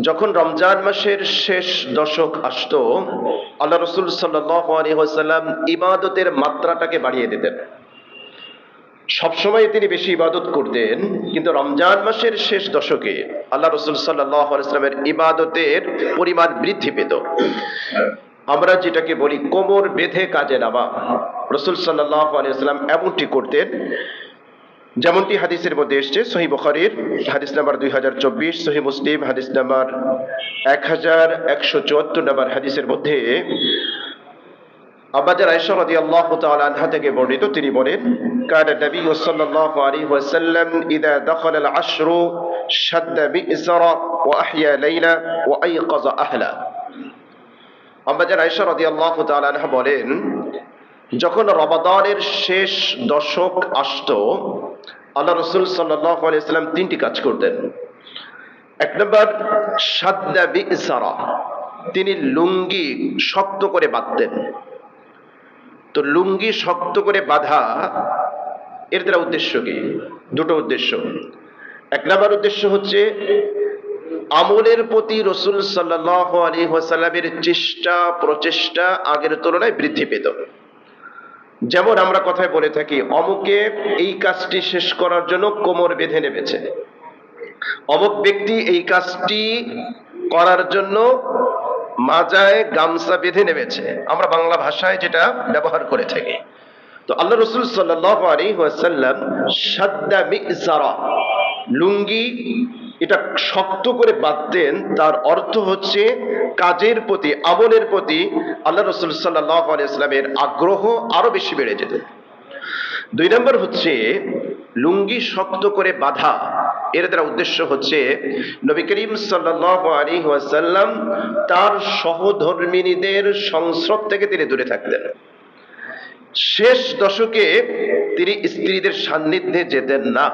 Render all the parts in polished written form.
যখন রমজান মাসের শেষ দশক আসতো, আল্লাহ রসুল সাল্লাল্লাহু আলাইহি ওয়াসাল্লাম ইবাদতের মাত্রাটাকে বাড়িয়ে দিতেন। সবসময় তিনি বেশি ইবাদত করতেন, কিন্তু রমজান মাসের শেষ দশকে আল্লাহ রসুল সাল্লাল্লাহু আলাইহি ওয়াসাল্লামের ইবাদতের পরিমাণ বৃদ্ধি পেত। আমরা যেটাকে বলি কোমর বেঁধে কাজে নামা, রসুল সাল্লাল্লাহু আলাইহি ওয়াসাল্লাম এমনটি করতেন। যেমনটি হাদিসের মধ্যে এসছে, সহিহ বুখারীর হাদিস নাম্বার 2024, সহিহ মুসলিম হাদিস নাম্বার 1174 নম্বর হাদিসের মধ্যে আম্মাজান আয়েশা রাদিয়াল্লাহু তাআলা আনহা থেকে বর্ণিত, তিনি বলেন, কানা নবী সাল্লাল্লাহু আলাইহি ওয়াসাল্লাম ইযা দাখালা আল-আশরু শাদ্দা মি'সারা ওয়া আহইয়া লাইলা ওয়া আইকাযা আহলা। আম্মাজান আয়েশা রাদিয়াল্লাহু তাআলা আনহা বলেন, যখন রমাদানের শেষ দশক আসতো, আল্লাহ রসুল সাল্লাল্লাহু আলাইহি ওয়াসাল্লাম তিনটি কাজ করতেন। এক নম্বর, শাদ্দা বি'সারা, তিনি লুঙ্গি শক্ত করে বাঁধতেন। তো লুঙ্গি শক্ত করে বাঁধা, এর দ্বারা উদ্দেশ্য কি? দুটো উদ্দেশ্য। এক নম্বর উদ্দেশ্য হচ্ছে আমলের প্রতি রসুল সাল্লাল্লাহু আলাইহি ওয়াসাল্লামের চেষ্টা প্রচেষ্টা আগের তুলনায় বৃদ্ধি পেত। যেমন আমরা কথায় বলে থাকি, অমুকে এই কাজটি শেষ করার জন্য কোমর বেঁধে নেমেছে, অমুক ব্যক্তি এই কাজটি করার জন্য মাজায় গামছা বেঁধে নেমেছে, আমরা বাংলা ভাষায় যেটা ব্যবহার করে থাকি। তো আল্লাহ রসুল সাল্লাল্লাহু আলাইহি ওয়াসাল্লাম শাদ্দা মি'সারা, লুঙ্গি এটা শক্ত করে বাঁধতেন। তার অর্থ হচ্ছে কাজের প্রতি, আমলের প্রতি আল্লাহ রসুল সাল্লাল্লাহু আলাইহি ওয়াসাল্লামের আগ্রহ আরো বেশি বেড়ে যেত। দুই নম্বর হচ্ছে লুঙ্গি শক্ত করে বাঁধা, এর দ্বারা উদ্দেশ্য হচ্ছে নবী করিম সাল্লাল্লাহু আলাইহি ওয়াসাল্লাম তার সহধর্মিণীদের সংস্রব থেকে তিনি দূরে থাকতেন। শেষ দশকে তিনি স্ত্রীদের সান্নিধ্যে যেতেন না।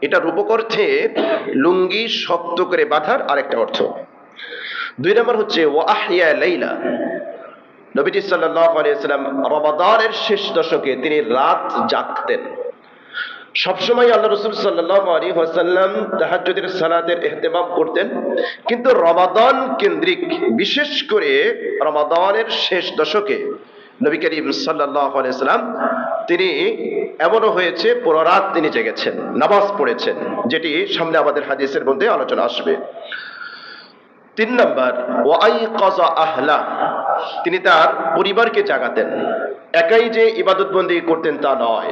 এটা রূপক অর্থে লুঙ্গি শক্ত করে বাঁধার আরেকটা অর্থ। দুই নম্বর হচ্ছে ওয়া আহইয়া লাইলা, নবীজি সাল্লাল্লাহু আলাইহি ওয়াসাল্লাম রমাদানের শেষ দশকে তিনি রাত জাগতেন। সবসময় আল্লাহ রসুল সাল্লাল্লাহু আলাইহি ওয়াসাল্লাম তাহাজ্জুদের সালাতের ইহতিমাম করতেন, কিন্তু রমাদান কেন্দ্রিক, বিশেষ করে রমাদানের শেষ দশকে নবী করিম সাল্লাল্লাহু আলাইহি ওয়াসাল্লাম তিনি এমনও হয়েছে পুরো রাত তিনি জেগেছেন, নামাজ পড়েছেন, যেটি সামনে আমাদের হাদিসের মধ্যে আলোচনা আসবে। তিন নম্বর, ওয়া আইকাযা আহলা, তিনি তার পরিবারকে জাগাতেন। একাই যে ইবাদত বন্দেগী করতেন তা নয়,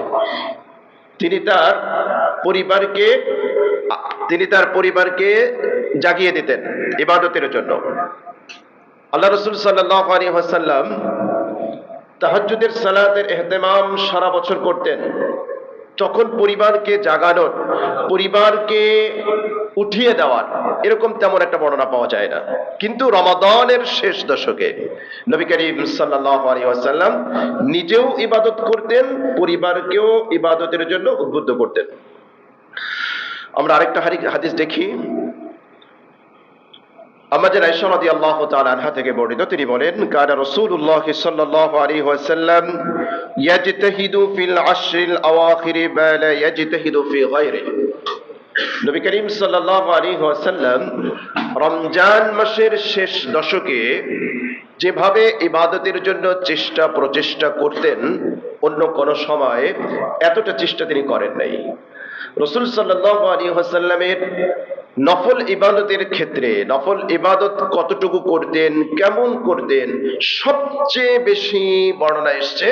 তিনি তার পরিবারকে জাগিয়ে দিতেন ইবাদতের জন্য। আল্লাহ রাসূল সাল্লাল্লাহু আলাইহি ওয়াসাল্লাম তাহাজ্জুদের সালাতের ইহতিমাম সারা বছর করতেন। তখন পরিবারকে জাগানোর, পরিবারকে উঠিয়ে দেওয়ার এরকম তেমন একটা বর্ণনা পাওয়া যায় না। কিন্তু রমাদানের শেষ দশকে নবী করিম সাল্লাল্লাহু আলাইহি ওয়াসাল্লাম নিজেও ইবাদত করতেন, পরিবারকেও ইবাদতের জন্য উদ্বুদ্ধ করতেন। আমরা আরেকটা হাদিস দেখি, আম্মাজান আয়েশা রাদিয়াল্লাহু তাআলা আনহা থেকে বর্ণিত, তিনি বলেন, কানা রাসূলুল্লাহ সাল্লাল্লাহু আলাইহি ওয়াসাল্লাম ইয়াজতাহিদু ফিল আশরিল আওয়াখির মা লা ইয়াজতাহিদু ফি গায়রিহি। নবী করিম সাল্লাল্লাহু আলাইহি ওয়াসাল্লাম রমজান মাসের শেষ দশকে যেভাবে ইবাদতের জন্য চেষ্টা প্রচেষ্টা করতেন, অন্য কোন সময় এতটা চেষ্টা তিনি করেন নাই। রাসূল সাল্লাল্লাহু আলাইহি ওয়াসাল্লামের নফল ইবাদতের ক্ষেত্রে, নফল ইবাদত কতটুকু করতেন, কেমন করতেন, সবচেয়ে বেশি বর্ণনা এসছে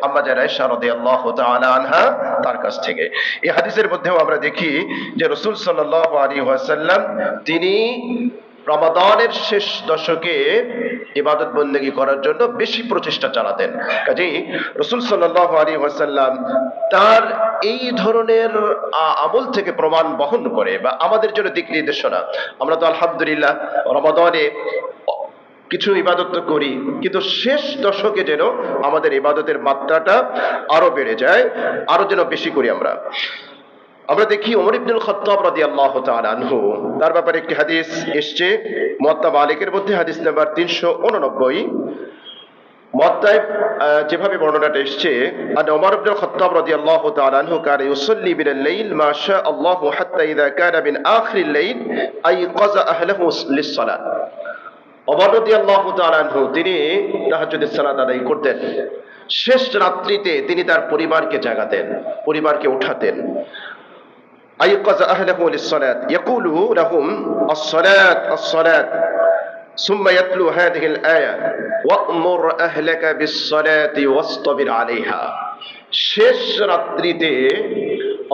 আম্মাজান আয়েশা রাদিয়াল্লাহু তাআলা আনহা তার কাছ থেকে। এই হাদিসের মধ্যেও আমরা দেখি যে রাসূল সাল্লাল্লাহু আলাইহি ওয়াসাল্লাম তিনি রমাদানের শেষ দশকে ইবাদত বন্দেগী করার জন্য বেশি প্রচেষ্টা চালাতেন। কাজেই রাসূল সাল্লাল্লাহু আলাইহি ওয়াসাল্লাম তার এই ধরনের আমল থেকে প্রমাণ বহন করে বা আমাদের জন্য দিক নির্দেশনা। আমরা তো আলহামদুলিল্লাহ রমাদানে কিছু ইবাদত তো করি, কিন্তু শেষ দশকে যেন আমাদের ইবাদতের মাত্রাটা আরো বেড়ে যায়, আরো যেন বেশি করি। আমরা দেখি ওমর ইবনুল খাত্তাব রাদিয়াল্লাহু তাআলা আনহু, তার ব্যাপারে একটি হাদিস এসছে মুওয়াত্তা মালিকের মধ্যে, হাদিস নাম্বার 389। মুয়াত্তায় যেভাবে বর্ণনাটা এসেছে, আন ওমর ইবনে খাত্তাব রাদিয়াল্লাহু তাআলা আনহু কানা ইউসাল্লি বিল লাইল মা শা আল্লাহু হাত্তা ইযা কানা মিন আখিরিল লাইল আইকাযা আহলাহু লিস-সালাত। ওমর রাদিয়াল্লাহু তাআলা আনহু তিনি তাহাজ্জুদের সালাত আদায় করতেন। শেষ রাত্রিতে তিনি তার পরিবারকে জাগাতেন, পরিবারকে উঠাতেন। আইকাযা আহলাহু লিস-সালাত ইয়াকুলু লাহুম আস-সালাত আস-সালাত ثم يتلو هذه الآية وأمر أهلك بالصلاة واصطبر عليها। শেষ রাত্রিতে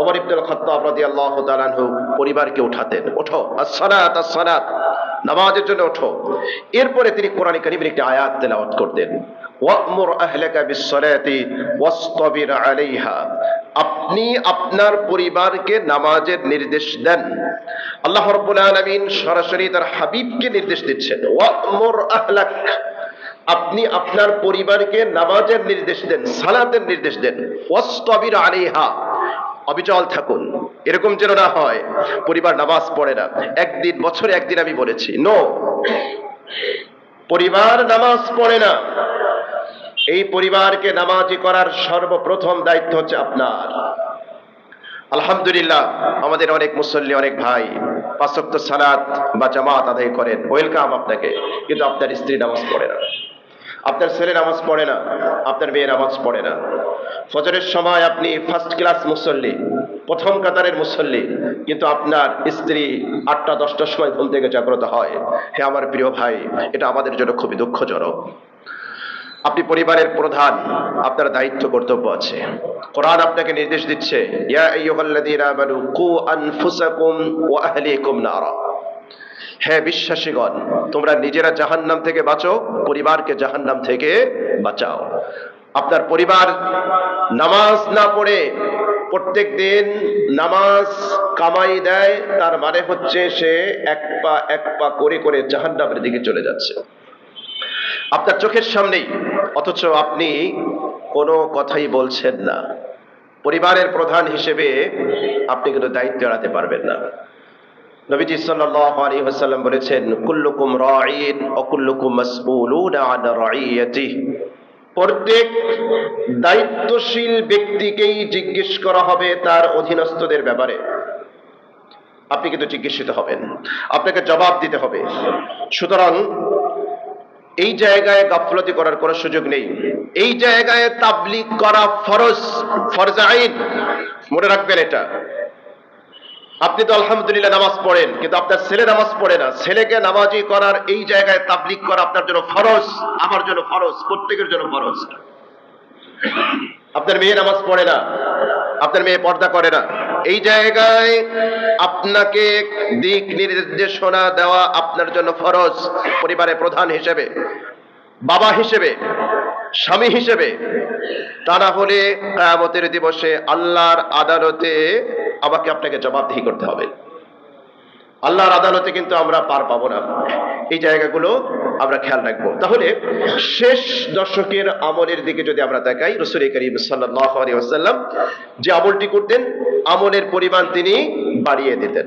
ওমর ইবনে খাত্তাব রাদিয়াল্লাহু তাআলা আনহু পরিবারকে উঠাতেন, ওঠো আস-সালাত আস-সালাত, নামাজের জন্য ওঠো। এরপরে তিনি কোরআন কারীমের একটি আয়াত তেলাওয়াত করতেন, ওয়া'মুর আহলাকা বিস-সালাতি ওয়াসতাবির আলাইহা। আপনি আপনার পরিবারকে নামাজের নির্দেশ দেন। আল্লাহ রাব্বুল আলামিন সরাসরি তার হাবিবকে নির্দেশ দিচ্ছেন, ওয়া'মুর আহলাক, আপনি আপনার পরিবারকে নামাজের নির্দেশ দেন, সালাতের নির্দেশ দেন। ওয়াসতাবির আলাইহা, অবিচল থাকুন। এরকম যেন না হয় পরিবার নামাজ পড়ে না, একদিন বছরে একদিন আমি বলেছি, নো, পরিবার নামাজ পড়ে না। এই পরিবারকে নামাজি করার সর্বপ্রথম দায়িত্ব হচ্ছে আপনার। আলহামদুলিল্লাহ, আমাদের অনেক মুসল্লি, অনেক ভাই পাঁচ ওয়াক্ত সালাত বা জামাত আদায় করেন, ওয়েলকাম আপনাকে। কিন্তু আপনার স্ত্রী নামাজ পড়ে না, আপনার ছেলে নামাজ পড়ে না, আপনার মেয়ে নামাজ পড়ে না। ফজরের সময় আপনি ফার্স্ট ক্লাস মুসল্লি, প্রথম কাতারের মুসল্লি, কিন্তু আপনার স্ত্রী 8টা-10টার সময় ঘুম থেকে জাগ্রত হয়। হে আমার প্রিয় ভাই, এটা আমাদের জন্য খুবই দুঃখজনক। আপনি পরিবারের প্রধান, আপনার দায়িত্ব কর্তব্য আছে। কোরআন আপনাকে নির্দেশ দিচ্ছে, ইয়া আইয়ুহাল্লাযীনা আমানু কু আনফুসাকুম ওয়া আহলিকুম নারা। হে বিশ্বাসীগণ, তোমরা নিজেরা জাহান্নাম থেকে বাঁচো, পরিবারকে জাহান্নাম থেকে বাঁচাও। আপনার পরিবার নামাজ না পড়ে প্রত্যেক দিন নামাজ কামাই দেয়, তার মানে হচ্ছে সে এক পা করে করে জাহান্নামের দিকে চলে যাচ্ছে আপনার চোখের সামনেই, অথচ আপনি কোনো কথাই বলছেন না। পরিবারের প্রধান হিসেবে আপনি কিন্তু দায়িত্ব এড়াতে পারবেন না। নবীজি সাল্লাল্লাহু আলাইহি ওয়াসাল্লাম বলেছেন, কুল্লুকুম রাঈন ওয়া কুল্লুকুম মাসউলুনা আন রাঈয়াতিহি। প্রত্যেক দায়িত্বশীল ব্যক্তিকেই জিজ্ঞেস করা হবে তার অধীনস্থদের ব্যাপারে। আপনি কিন্তু জিজ্ঞাসিত হবেন, আপনাকে জবাব দিতে হবে। সুতরাং এই জায়গায় গাফলতি করার কোনো সুযোগ নেই। এই জায়গায় তাবলীগ করা ফরজ, ফরজ আইন, মনে রাখবেন এটা। আপনি তো আলহামদুলিল্লাহ নামাজ পড়েন, কিন্তু আপনার ছেলে নামাজ পড়ে না। ছেলেকে নামাজি করার এই জায়গায় তাবলীগ করা আপনার জন্য ফরজ, আমার জন্য ফরজ, প্রত্যেকের জন্য ফরজ। আপনার মেয়ে নামাজ পড়ে না, আপনার মেয়ে পর্দা করে না, এই জায়গায় আপনাকে দিক নির্দেশনা দেওয়া আপনার জন্য ফরজ, পরিবারের প্রধান হিসেবে, বাবা হিসেবে, স্বামী হিসেবে। তা না হলে কিয়ামতের দিবসে আল্লাহর আদালতে আমাকে আপনাকে জবাবদিহি করতে হবে। আল্লাহর আদালতে কিন্তু আমরা পার পাবো না। এই জায়গাগুলো আমরা খেয়াল রাখবো। তাহলে শেষ দশকের আমলের দিকে যদি আমরা তাকাই, রাসূল করিম সাল্লাল্লাহু আলাইহি ওয়াসাল্লাম যে আমলটি করতেন, আমলের পরিমাণ তিনি বাড়িয়ে দিতেন।